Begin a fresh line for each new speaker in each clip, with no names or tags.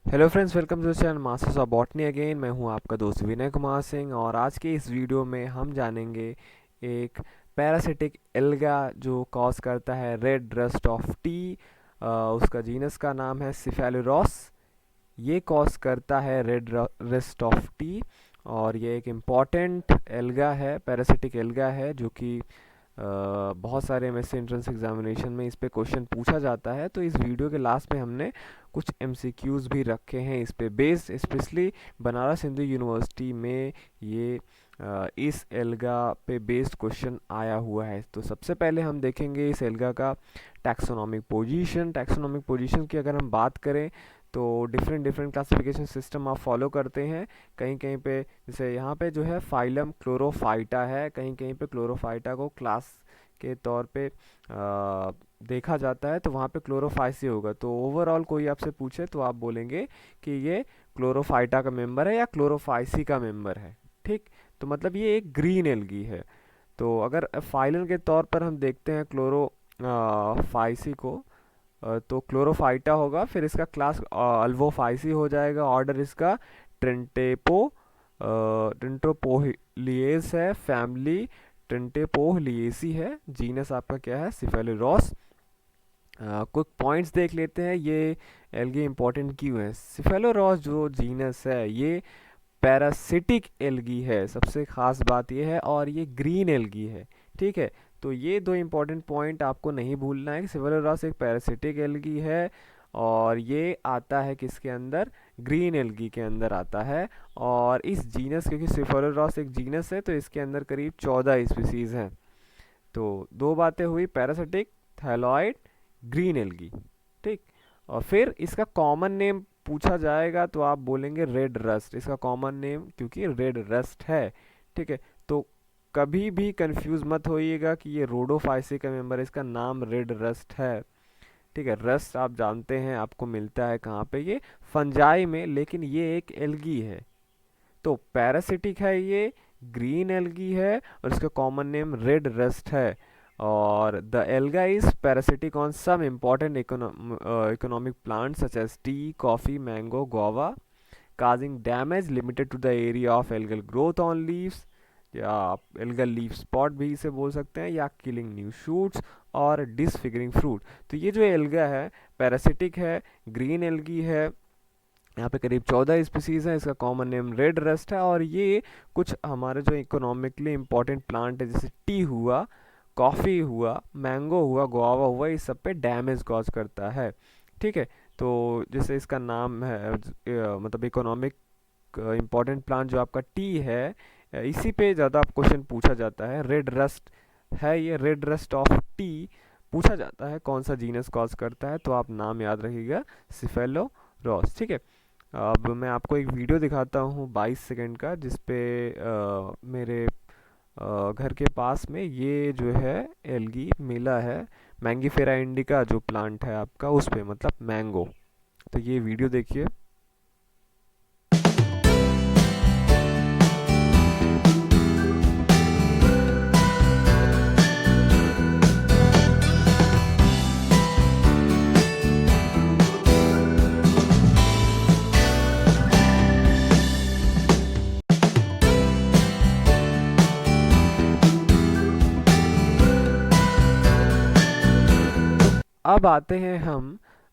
Hello friends, welcome to the channel masters of botany again. मैं हूं आपका दोस्त विनय कुमार सिंह और आज के इस वीडियो में हम जानेंगे एक पैरासिटिक एल्गा जो कॉज करता है रेड रस्ट ऑफ टी। उसका जीनस का नाम है सिफेलोरॉस। ये कॉज करता है रेड रस्ट ऑफ टी और ये एक इम्पॉर्टेंट एल्गा है, पैरासिटिक एल्गा है जो कि बहुत सारे एमएससी एंट्रेंस एग्जामिनेशन में इस पे क्वेश्चन पूछा जाता है। तो इस वीडियो के लास्ट में हमने कुछ एमसीक्यूज भी रखे हैं इस पे based, specially Banaras Hindu university में ये इस एल्गा पे बेस्ड क्वेश्चन आया हुआ है। तो सबसे पहले हम देखेंगे इस एल्गा का टैक्सोनॉमिक पोजीशन। टैक्सोनॉमिक पोजीशन की अगर हम बात करें तो डिफरेंट डिफरेंट क्लासिफिकेशन सिस्टम आप फॉलो करते हैं। कहीं कहीं पे जैसे यहाँ पे जो है फाइलम क्लोरोफाइटा है, कहीं कहीं पे क्लोरोफाइटा को क्लास के तौर पे देखा जाता है, तो वहाँ पे क्लोरोफाइसी होगा। तो ओवरऑल कोई आपसे पूछे तो आप बोलेंगे कि ये क्लोरोफाइटा का मेंबर है या क्लोरोफाइसी का मेंबर है। ठीक, तो मतलब ये एक ग्रीन एल्गी है। तो अगर फाइलन के तौर पर हम देखते हैं फाइसी को, तो क्लोरोफाइटा होगा, फिर इसका क्लास अल्वोफाइसी हो जाएगा, ऑर्डर इसका ट्रिंटोपोलिएस है, फैमिली ट्रिंटेपोलिएसी है, जीनस आपका क्या है सिफेलोरॉस। कुछ पॉइंट्स देख लेते हैं ये एल्गी इंपॉर्टेंट क्यों है। सिफेलोरॉस जो जीनस है ये पैरासिटिक एल्गी है, सबसे खास बात ये है, और ये ग्रीन एल्गी है। ठीक है, तो ये दो इंपॉर्टेंट पॉइंट आपको नहीं भूलना है कि सिफेलोरॉस एक पैरासिटिक एल्गी है और ये आता है किसके अंदर, ग्रीन एल्गी के अंदर आता है। और इस जीनस, क्योंकि सिफेलोरॉस एक जीनस है तो इसके अंदर करीब 14 स्पीसीज हैं। तो दो बातें हुई, पैरासिटिक, थैलॉइड, ग्रीन एल्गी। ठीक, और फिर इसका कॉमन नेम पूछा जाएगा तो आप बोलेंगे रेड रस्ट, इसका कॉमन नेम क्योंकि रेड रस्ट है। ठीक है, तो कभी भी कंफ्यूज मत होइएगा कि ये रोडोफाइसी का मेंबर है, इसका नाम रेड रस्ट है। ठीक है, रस्ट आप जानते हैं आपको मिलता है कहाँ पे, ये फंजाई में, लेकिन ये एक एल्गी है। तो पैरासिटिक है ये, ग्रीन एल्गी है और इसका कॉमन नेम रेड रस्ट है। और the alga is parasitic on some important economic plants such as tea, coffee, mango, guava, causing damage limited to the area of algal growth on leaves, या आप algal leaf spot भी इसे बोल सकते हैं, या किलिंग न्यू शूट्स और डिसफिगरिंग fruit. तो ये जो एल्गा है पैरासिटिक है, ग्रीन एल्गी है, यहाँ पे करीब 14 स्पीसीज है, इसका कॉमन नेम रेड रस्ट है। और ये कुछ हमारे जो इकोनॉमिकली इम्पोर्टेंट प्लांट है जैसे टी हुआ, कॉफ़ी हुआ, मैंगो हुआ, गुआवा हुआ, इस सब पे डैमेज कॉज करता है। ठीक है, तो जैसे इसका नाम है मतलब इकोनॉमिक इम्पोर्टेंट प्लांट जो आपका टी है, इसी पे ज़्यादा क्वेश्चन पूछा जाता है। रेड रस्ट है ये, रेड रस्ट ऑफ टी पूछा जाता है कौन सा जीनस कॉज करता है, तो आप नाम याद रखिएगा सिफेलोरॉस। ठीक है, अब मैं आपको एक वीडियो दिखाता हूँ 22 सेकंड का, जिसपे मेरे घर के पास में ये जो है एल्गी मिला है, मैंगीफेरा इंडिका जो प्लांट है आपका उस पे, मतलब मैंगो। तो ये वीडियो देखिए। अब आते हैं हम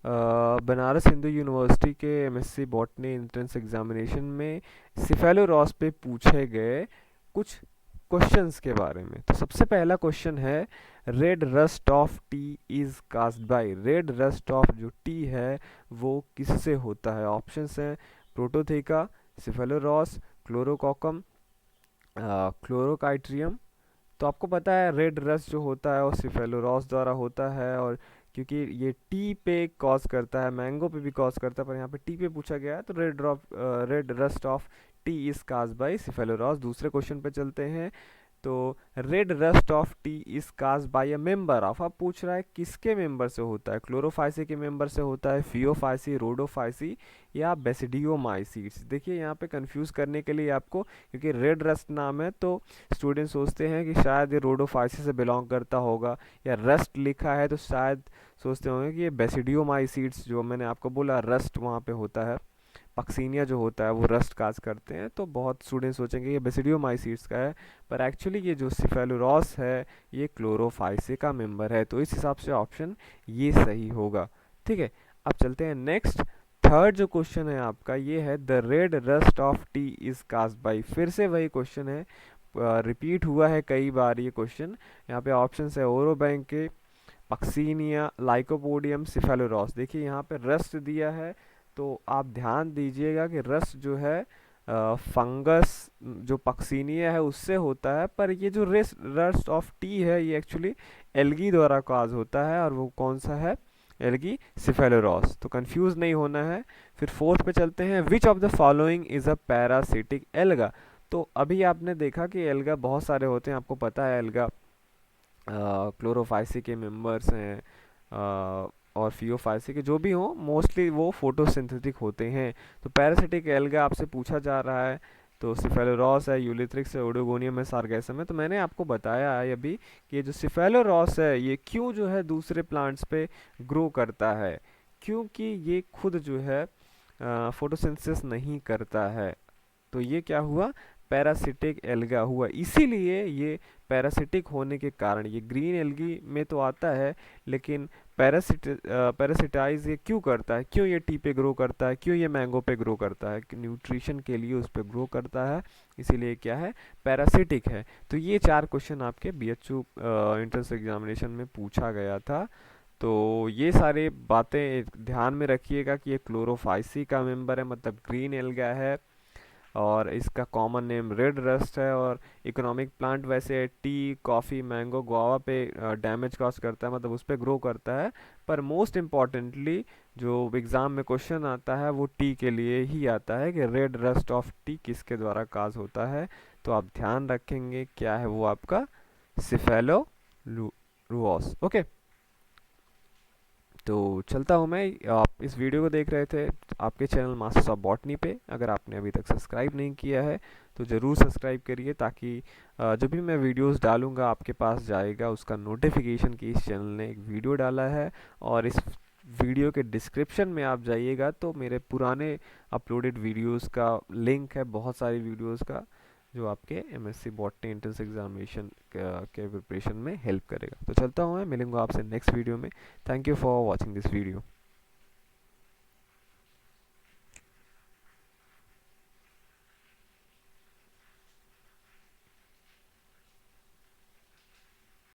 बनारस हिंदू यूनिवर्सिटी के एमएससी बॉटनी एंट्रेंस एग्जामिनेशन में सिफेलोरॉस पे पूछे गए कुछ क्वेश्चंस के बारे में। तो सबसे पहला क्वेश्चन है, red rust of tea is caused bye, red rust of जो टी है वो किससे होता है। ऑप्शंस हैं प्रोटोथेका, सिफेलोरॉस, क्लोरोकोकम, क्लोरोकाइट्रियम। तो आपको पता है रेड रस्ट जो होता है वो सिफेलोरॉस द्वारा होता है, और क्योंकि ये टी पे कॉज करता है, मैंगो पे भी कॉज करता है, पर यहाँ पे टी पे पूछा गया है, तो red rust of tea is caused by cephaleuros. दूसरे क्वेश्चन पे चलते हैं। तो red rust of tea is caused by a member of, अब पूछ रहा है किसके मेंबर से होता है, क्लोरोफाइसी के मेंबर से होता है, फियोफाइसी, रोडोफाइसी, या बेसिडियोमाइसीट्स। देखिए यहाँ पे कंफ्यूज करने के लिए आपको, क्योंकि रेड रस्ट नाम है तो स्टूडेंट सोचते हैं कि शायद ये रोडोफाइसी से बिलोंग करता होगा, या रस्ट लिखा है तो शायद सोचते होंगे कि ये बेसिडियोमाइसीट्स, जो मैंने आपको बोला रस्ट वहाँ पे होता है। पक्सीनिया जो होता है वो रस्ट काज करते हैं, तो बहुत स्टूडेंट सोचेंगे ये बेसिडियोमाइसीट्स का है, पर एक्चुअली ये जो सिफेलोरॉस है ये क्लोरोफाइसी का मेंबर है, तो इस हिसाब से ऑप्शन ये सही होगा। ठीक है, अब चलते हैं नेक्स्ट। थर्ड जो क्वेश्चन है आपका ये है the red rust of tea is caused by, फिर से वही क्वेश्चन है, रिपीट हुआ है कई बार ये क्वेश्चन। यहाँ पे ऑप्शन है ओरोबैंके, पक्सीनिया, लाइकोपोडियम, सिफेलोरॉस। देखिए यहाँ पे रस्ट दिया है, तो आप ध्यान दीजिएगा कि रस्ट जो है फंगस जो पक्सीनिया है उससे होता है, पर ये जो रस्ट ऑफ टी है ये एक्चुअली एल्गी द्वारा काज होता है, और वो कौन सा है, एल्गी सिफेलोरॉस, तो कंफ्यूज नहीं होना है। फिर फोर्थ पे चलते हैं, which of the following is a parasitic alga. तो अभी आपने देखा कि एल्गा बहुत सारे होते हैं, आपको पता है एल्गा क्लोरोफाइसी के मेंबर्स हैं, और फियोफाइसी के जो भी हों, मोस्टली वो फोटोसिंथेटिक होते हैं। तो पैरासिटिक एल्गा आपसे पूछा जा रहा है, तो सिफेलोरॉस है, यूलिथ्रिक्स है, ओडोगोनियम है, सार्गेसम है। तो मैंने आपको बताया है अभी कि ये जो सिफेलोरॉस है ये क्यों जो है दूसरे प्लांट्स पे ग्रो करता है, क्योंकि ये खुद जो है फोटोसिंथेसिस नहीं करता है, तो ये क्या हुआ, पैरासिटिक एल्गा हुआ। इसीलिए ये पैरासिटिक होने के कारण ये ग्रीन एल्गी में तो आता है, लेकिन पैरासिटाइज ये क्यों करता है, क्यों ये टी पे ग्रो करता है, क्यों ये मैंगो पे ग्रो करता है, न्यूट्रिशन के लिए उस पे ग्रो करता है, इसीलिए क्या है, पैरासिटिक है। तो ये 4 क्वेश्चन आपके BHU एंट्रेंस एग्जामिनेशन में पूछा गया था। तो ये सारे बातें ध्यान में रखिएगा कि ये क्लोरोफाइसी का मेंबर है, मतलब ग्रीन एल्गा है, और इसका कॉमन नेम रेड रस्ट है, और इकोनॉमिक प्लांट वैसे टी, कॉफ़ी, मैंगो, गुआवा पे डैमेज कॉज करता है, मतलब उस पर ग्रो करता है। पर मोस्ट इम्पॉर्टेंटली जो एग्ज़ाम में क्वेश्चन आता है वो टी के लिए ही आता है कि रेड रस्ट ऑफ टी किसके द्वारा काज होता है, तो आप ध्यान रखेंगे क्या है वो आपका सिफेलो रुओस। ओके, तो चलता हूँ मैं, आप इस वीडियो को देख रहे थे आपके चैनल मास्टर्स ऑफ बॉटनी पे। अगर आपने अभी तक सब्सक्राइब नहीं किया है तो ज़रूर सब्सक्राइब करिए, ताकि जब भी मैं वीडियोस डालूँगा आपके पास जाएगा उसका नोटिफिकेशन कि इस चैनल ने एक वीडियो डाला है। और इस वीडियो के डिस्क्रिप्शन में आप जाइएगा तो मेरे पुराने अपलोडेड वीडियोस का लिंक है, बहुत सारी वीडियोस का, जो आपके MSc बॉटनी एंट्रेंस एग्जामिनेशन के प्रिपरेशन में हेल्प करेगा। तो चलता हूँ मैं, मिलूंगा आपसे नेक्स्ट वीडियो में। Thank you for watching this video.